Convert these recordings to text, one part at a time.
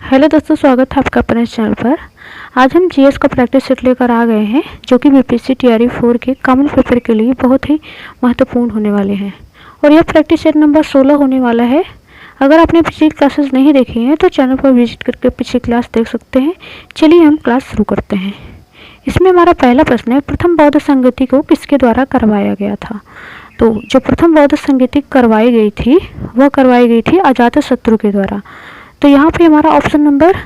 Hello दोस्तों, स्वागत है आपका अपने चैनल पर। आज हम जीएस का प्रैक्टिस सेट लेकर आ गए हैं जो कि बीपीएससी टीआरई 4 के कॉमन पेपर के लिए बहुत ही महत्वपूर्ण होने वाले हैं। और यह प्रैक्टिस सेट नंबर 16 होने वाला है। अगर आपने पिछली क्लासेस नहीं देखी हैं तो चैनल पर विजिट करके पिछली क्लास देख सकते हैं। चलिए हम क्लास शुरू करते हैं। इसमें हमारा पहला प्रश्न है, प्रथम बौद्ध संगति को किसके द्वारा करवाया गया था। तो जो प्रथम बौद्ध संगति करवाई गई थी वह करवाई गई थी अजातशत्रु के द्वारा। तो यहाँ पे हमारा ऑप्शन नंबर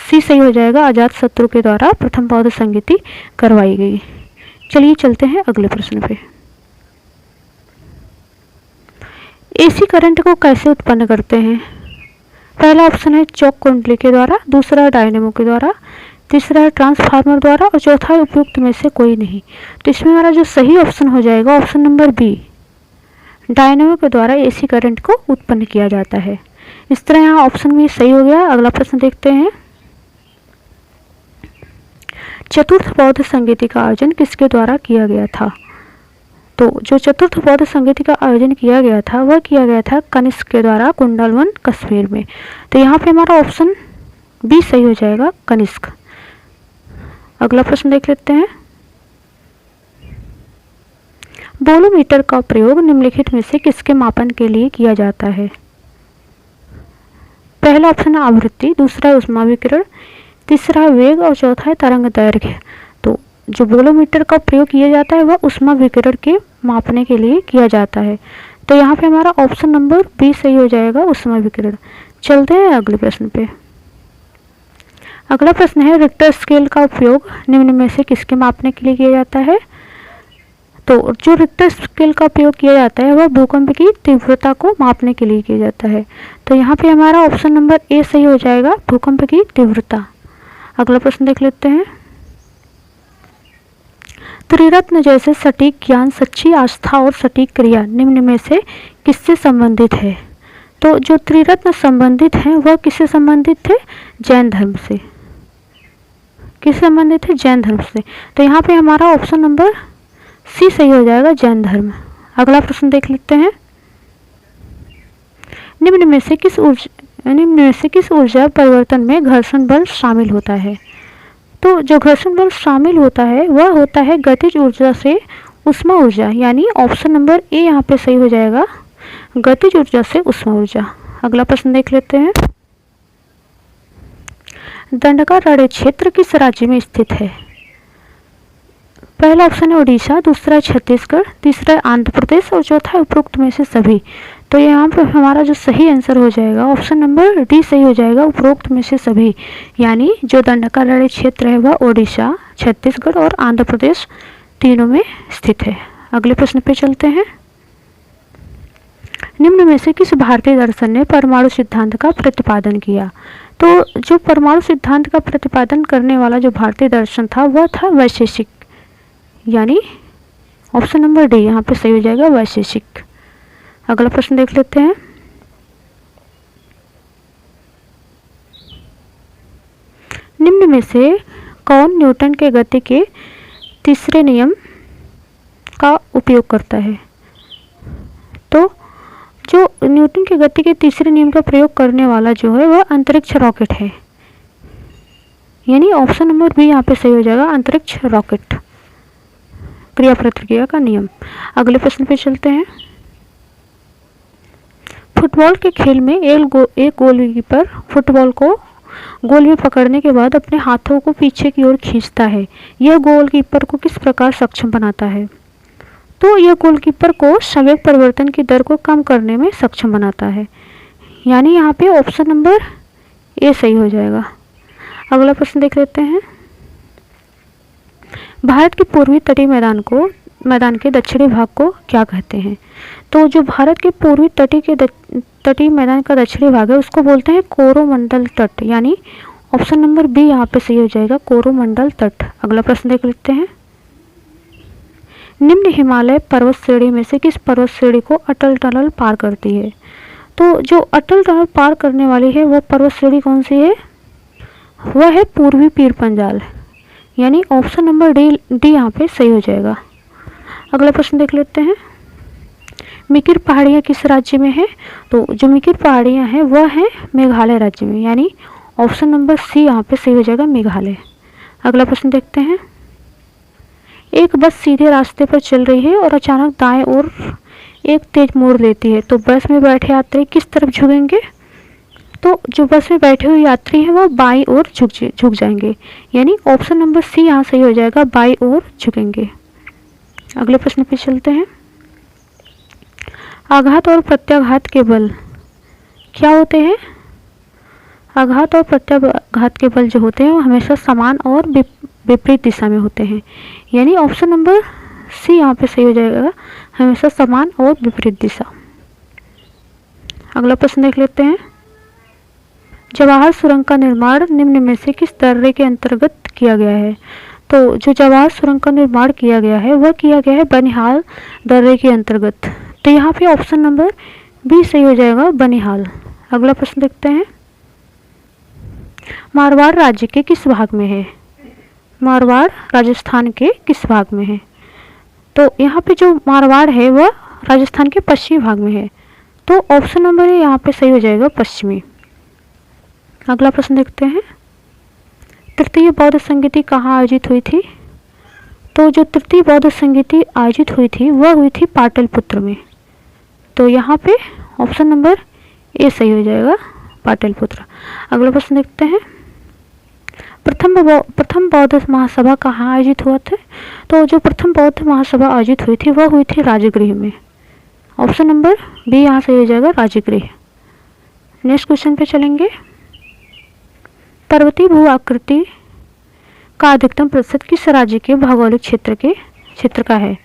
सी सही हो जाएगा, अजातशत्रु के द्वारा प्रथम बौद्ध संगति करवाई गई। चलिए चलते हैं अगले प्रश्न पे। एसी करंट को कैसे उत्पन्न करते हैं। पहला ऑप्शन है चौक कुंडली के द्वारा, दूसरा डायनेमो के द्वारा, तीसरा है ट्रांसफार्मर द्वारा और चौथा है उपयुक्त में से कोई नहीं। तो इसमें हमारा जो सही ऑप्शन हो जाएगा ऑप्शन नंबर बी, डायनेमो के द्वारा एसी करंट को उत्पन्न किया जाता है। इस तरह यहाँ ऑप्शन भी सही हो गया। अगला प्रश्न देखते हैं, चतुर्थ बौद्ध संगति का आयोजन किसके द्वारा किया गया था। तो जो चतुर्थ बौद्ध संगति का आयोजन किया गया था वह किया गया था कनिष्क के द्वारा कुंडलवन कश्मीर में। तो यहाँ पे हमारा ऑप्शन बी सही हो जाएगा, कनिष्क। अगला प्रश्न देख लेते हैं, बोलोमीटर का प्रयोग निम्नलिखित में से किसके मापन के लिए किया जाता है। पहला ऑप्शन है आवृत्ति, दूसरा है ऊष्मा विकिरण, तीसरा है वेग और चौथा है तरंग दैर्घ्य। तो जो बोलोमीटर का प्रयोग किया जाता है वह ऊष्मा विकिरण के मापने के लिए किया जाता है। तो यहाँ पे हमारा ऑप्शन नंबर बी सही हो जाएगा, ऊष्मा विकिरण। चलते हैं अगले प्रश्न पे। अगला प्रश्न है, रिक्टर स्केल का उपयोग निम्न में से किसके मापने के लिए किया जाता है। तो जो रिक्टर स्केल का उपयोग किया जाता है वह भूकंप की तीव्रता को मापने के लिए किया जाता है। तो यहाँ पे हमारा ऑप्शन नंबर ए सही हो जाएगा, भूकंप की तीव्रता। अगला प्रश्न देख लेते हैं, त्रिरत्न जैसे सटीक ज्ञान, सच्ची आस्था और सटीक क्रिया निम्न में से किससे संबंधित है। तो जो त्रिरत्न संबंधित हैं वह किससे संबंधित थे, जैन धर्म से। किससे संबंधित है, जैन धर्म से। तो यहाँ पे हमारा ऑप्शन नंबर सी सही हो जाएगा, जैन धर्म। अगला प्रश्न देख लेते हैं, निम्न में से किस ऊर्जा परिवर्तन में घर्षण बल शामिल होता है। तो जो घर्षण बल शामिल होता है वह होता है गतिज ऊर्जा से ऊष्मा ऊर्जा, यानी ऑप्शन नंबर ए यहाँ पे सही हो जाएगा, गतिज ऊर्जा से ऊष्मा ऊर्जा। अगला प्रश्न देख लेते हैं, दंडकारण्य क्षेत्र किस राज्य में स्थित है। पहला ऑप्शन है उड़ीसा, दूसरा है छत्तीसगढ़, तीसरा है आंध्र प्रदेश और चौथा है उपरोक्त में से सभी। तो यहाँ पर हमारा जो सही आंसर हो जाएगा ऑप्शन नंबर डी सही हो जाएगा, उपरोक्त में से सभी। यानी जो दंडकारण्य क्षेत्र है वह उड़ीसा, छत्तीसगढ़ और आंध्र प्रदेश तीनों में स्थित है। अगले प्रश्न पे चलते हैं, निम्न में से किस भारतीय दर्शन ने परमाणु सिद्धांत का प्रतिपादन किया। तो जो परमाणु सिद्धांत का प्रतिपादन करने वाला जो भारतीय दर्शन था वह था वैशेषिक, यानी ऑप्शन नंबर डी यहाँ पे सही हो जाएगा, वैशेषिक। अगला प्रश्न देख लेते हैं, निम्न में से कौन न्यूटन के गति के तीसरे नियम का उपयोग करता है। तो जो न्यूटन के गति के तीसरे नियम का प्रयोग करने वाला जो है वह अंतरिक्ष रॉकेट है, यानी ऑप्शन नंबर बी यहाँ पे सही हो जाएगा, अंतरिक्ष रॉकेट, क्रिया प्रतिक्रिया का नियम। अगले प्रश्न पे चलते हैं, फुटबॉल के खेल में एक गोलकीपर फुटबॉल को गोल में पकड़ने के बाद अपने हाथों को पीछे की ओर खींचता है। यह गोलकीपर को किस प्रकार सक्षम बनाता है। तो यह गोलकीपर को संवेग परिवर्तन की दर को कम करने में सक्षम बनाता है, यानी यहाँ पे ऑप्शन नंबर ए सही हो जाएगा। अगला प्रश्न देख लेते हैं, भारत के पूर्वी तटीय मैदान के दक्षिणी भाग को क्या कहते हैं। तो जो भारत के पूर्वी तटीय मैदान का दक्षिणी भाग है उसको बोलते हैं कोरोमंडल तट, यानी ऑप्शन नंबर बी यहाँ पे सही हो जाएगा, कोरोमंडल तट। अगला प्रश्न देख लेते हैं, निम्न हिमालय पर्वत श्रेणी में से किस पर्वत श्रेणी को अटल टनल पार करती है। तो जो अटल टनल पार करने वाली है वह पर्वत श्रेणी कौन सी है, वह है पूर्वी पीर पंजाल, यानी ऑप्शन नंबर डी यहाँ पे सही हो जाएगा। अगला प्रश्न देख लेते हैं, मिकिर पहाड़ियाँ किस राज्य में है? तो जो मिकिर पहाड़ियाँ हैं वह हैं मेघालय राज्य में, यानी ऑप्शन नंबर सी यहाँ पे सही हो जाएगा, मेघालय। अगला प्रश्न देखते हैं। एक बस सीधे रास्ते पर चल रही है और अचानक दाएं ओर एक तेज मोड़ लेती है, तो बस में बैठे यात्री किस तरफ झुकेंगे? तो जो बस में बैठे हुए यात्री हैं वह बाईं ओर झुक जाएंगे, यानी ऑप्शन नंबर सी यहाँ सही हो जाएगा, बाईं ओर झुकेंगे। अगले प्रश्न पे चलते हैं। आघात और प्रत्याघात के बल क्या होते हैं? आघात और प्रत्याघात के बल जो होते हैं वो हमेशा समान और विपरीत दिशा में होते हैं, यानी ऑप्शन नंबर सी यहाँ पे सही हो जाएगा, हमेशा समान और विपरीत दिशा। अगला प्रश्न देख लेते हैं। जवाहर सुरंग का निर्माण निम्न में से किस दर्रे के अंतर्गत किया गया है? तो जो जवाहर सुरंग का निर्माण किया गया है वह किया गया है बनिहाल दर्रे के अंतर्गत, तो यहाँ पे ऑप्शन नंबर बी सही हो जाएगा, बनिहाल। अगला प्रश्न देखते हैं। मारवाड़ राज्य के किस भाग में है? मारवाड़ राजस्थान के किस भाग में है? तो यहाँ पे जो मारवाड़ है वह राजस्थान के पश्चिमी भाग में है, तो ऑप्शन नंबर ए यहाँ पे सही हो जाएगा, पश्चिमी। अगला प्रश्न देखते हैं। तृतीय बौद्ध संगीति कहाँ आयोजित हुई थी? तो जो तृतीय बौद्ध संगीति आयोजित हुई थी वह हुई थी पाटलिपुत्र में, तो यहाँ पे ऑप्शन नंबर ए सही हो जाएगा, पाटलिपुत्र। अगला प्रश्न देखते हैं। प्रथम बौद्ध महासभा कहाँ आयोजित हुआ था? तो जो प्रथम बौद्ध महासभा आयोजित हुई थी वह हुई थी राजगृह में, ऑप्शन नंबर बी यहाँ सही हो जाएगा, राजगृह। नेक्स्ट क्वेश्चन पे चलेंगे। पर्वतीय भू आकृति का अधिकतम प्रतिशत किस राज्य के भौगोलिक क्षेत्र का है?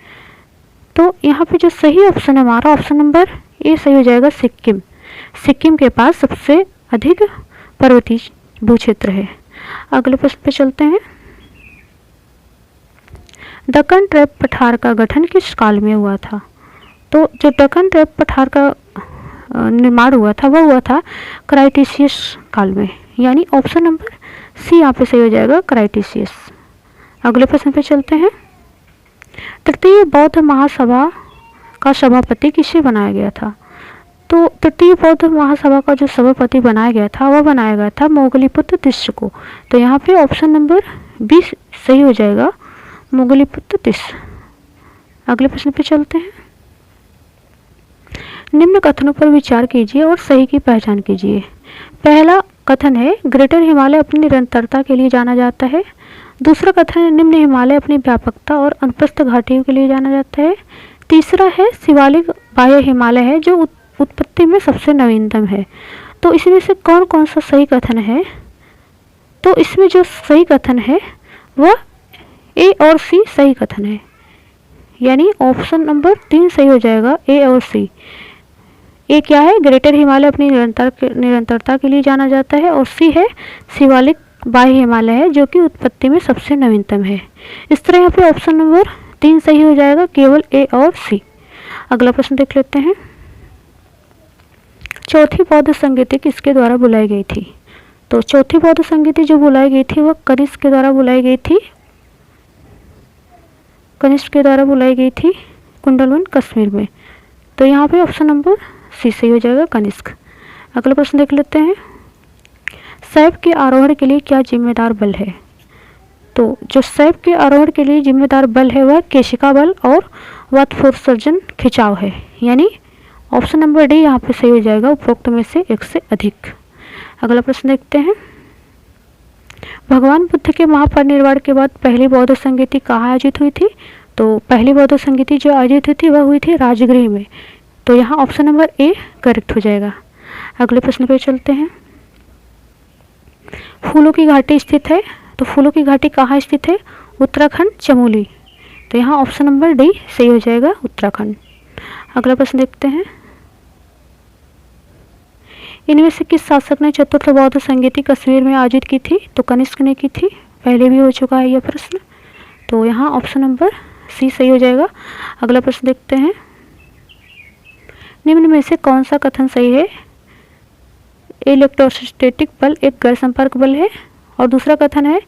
तो यहाँ पे जो सही ऑप्शन है हमारा, ऑप्शन नंबर ए सही हो जाएगा, सिक्किम। सिक्किम के पास सबसे अधिक पर्वतीय भू क्षेत्र है। अगले प्रश्न पे चलते हैं। दक्कन ट्रैप पठार का गठन किस काल में हुआ था? तो जो दक्कन ट्रैप पठार का निर्माण हुआ था वह हुआ था क्राइटेशियस काल में, यानी ऑप्शन नंबर सी यहाँ पे सही हो जाएगा, क्राइटेशियस। अगले प्रश्न पे चलते हैं। तृतीय बौद्ध महासभा का सभापति किसे बनाया गया था? तो तृतीय बौद्ध महासभा का जो सभापति बनाया गया था वह बनाया गया था मोगलीपुत्र तिस्स को, तो यहाँ पे ऑप्शन नंबर बी सही हो जाएगा, मोगलीपुत्र तिस्स। अगले प्रश्न पे चलते हैं। निम्न कथनों पर विचार कीजिए और सही की पहचान कीजिए। पहला कथन है ग्रेटर हिमालय अपनी निरंतरता के लिए जाना जाता है। दूसरा कथन है निम्न हिमालय अपनी व्यापकता और अनुप्रस्थ घाटियों के लिए जाना जाता है। तीसरा है शिवालिक बाह्य हिमालय है जो उत्पत्ति में सबसे नवीनतम है। तो इसमें से कौन कौन सा सही कथन है? तो इसमें जो सही कथन है वह ए और सी सही कथन है, यानी ऑप्शन नंबर 3 सही हो जाएगा, ए और सी। ए क्या है? ग्रेटर हिमालय अपनी निरंतरता के लिए जाना जाता है, और सी है शिवालिक बाह्य हिमालय है जो कि उत्पत्ति में सबसे नवीनतम है। इस तरह यहाँ पे ऑप्शन नंबर 3 सही हो जाएगा, केवल ए और सी। अगला प्रश्न देख लेते हैं। चौथी बौद्ध संगीति किसके द्वारा बुलाई गई थी? तो चौथी बौद्ध संगीति जो बुलाई गई थी वह कनिष्क के द्वारा बुलाई गई थी, कनिष्क के द्वारा बुलाई गई थी कुंडलवन कश्मीर में, तो यहाँ पे ऑप्शन नंबर सी सही हो जाएगा, कनिष्क। अगला प्रश्न देख लेते हैं। शैव के आरोहण के लिए क्या जिम्मेदार बल है? तो जो शैव के आरोहण के लिए जिम्मेदार बल है वह केशिका बल और वातफोर्सर्जन खिंचाव है, यानी ऑप्शन नंबर डी यहाँ पे सही हो जाएगा, उपरोक्त में से एक से अधिक। अगला प्रश्न देखते हैं। भगवान बुद्ध के महापरिनिर्वाण के बाद पहली बौद्ध संगीति कहाँ आयोजित हुई थी? तो पहली बौद्ध संगीति जो आयोजित हुई थी वह हुई थी राजगृह में, तो यहाँ ऑप्शन नंबर ए करेक्ट हो जाएगा। अगले प्रश्न पे चलते हैं। फूलों की घाटी स्थित है, तो फूलों की घाटी कहाँ स्थित है? उत्तराखंड, चमोली, तो यहाँ ऑप्शन नंबर डी सही हो जाएगा, उत्तराखंड। अगला प्रश्न देखते हैं। इनमें से किस शासक ने चतुर्थ बौद्ध संगीति कश्मीर में आयोजित की थी? तो कनिष्क ने की थी, पहले भी हो चुका है यह प्रश्न, तो यहाँ ऑप्शन नंबर सी सही हो जाएगा। अगला प्रश्न देखते हैं। निम्न में से कौन सा कथन सही है? इलेक्ट्रोस्टैटिक बल एक गैर संपर्क बल है, और दूसरा कथन है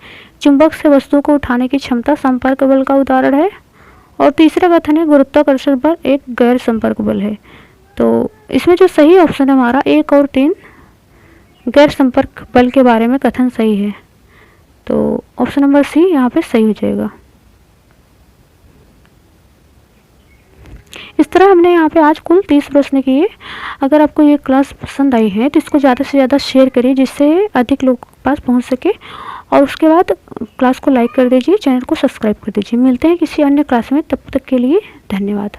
चुंबक से वस्तु को उठाने की क्षमता संपर्क बल का उदाहरण है, और तीसरा कथन है गुरुत्वाकर्षण बल एक गैर संपर्क बल है। तो इसमें जो सही ऑप्शन है हमारा 1 और 3 गैर संपर्क बल के बारे में कथन सही है। तो ऑप्शन नंबर सी यहाँ पे सही हो जाएगा। इस तरह हमने यहाँ पे आज कुल 30 प्रश्न किए। अगर आपको ये क्लास पसंद आई है तो इसको ज़्यादा से ज़्यादा शेयर करिए जिससे अधिक लोगों के पास पहुँच सके, और उसके बाद क्लास को लाइक कर दीजिए, चैनल को सब्सक्राइब कर दीजिए। मिलते हैं किसी अन्य क्लास में, तब तक के लिए धन्यवाद।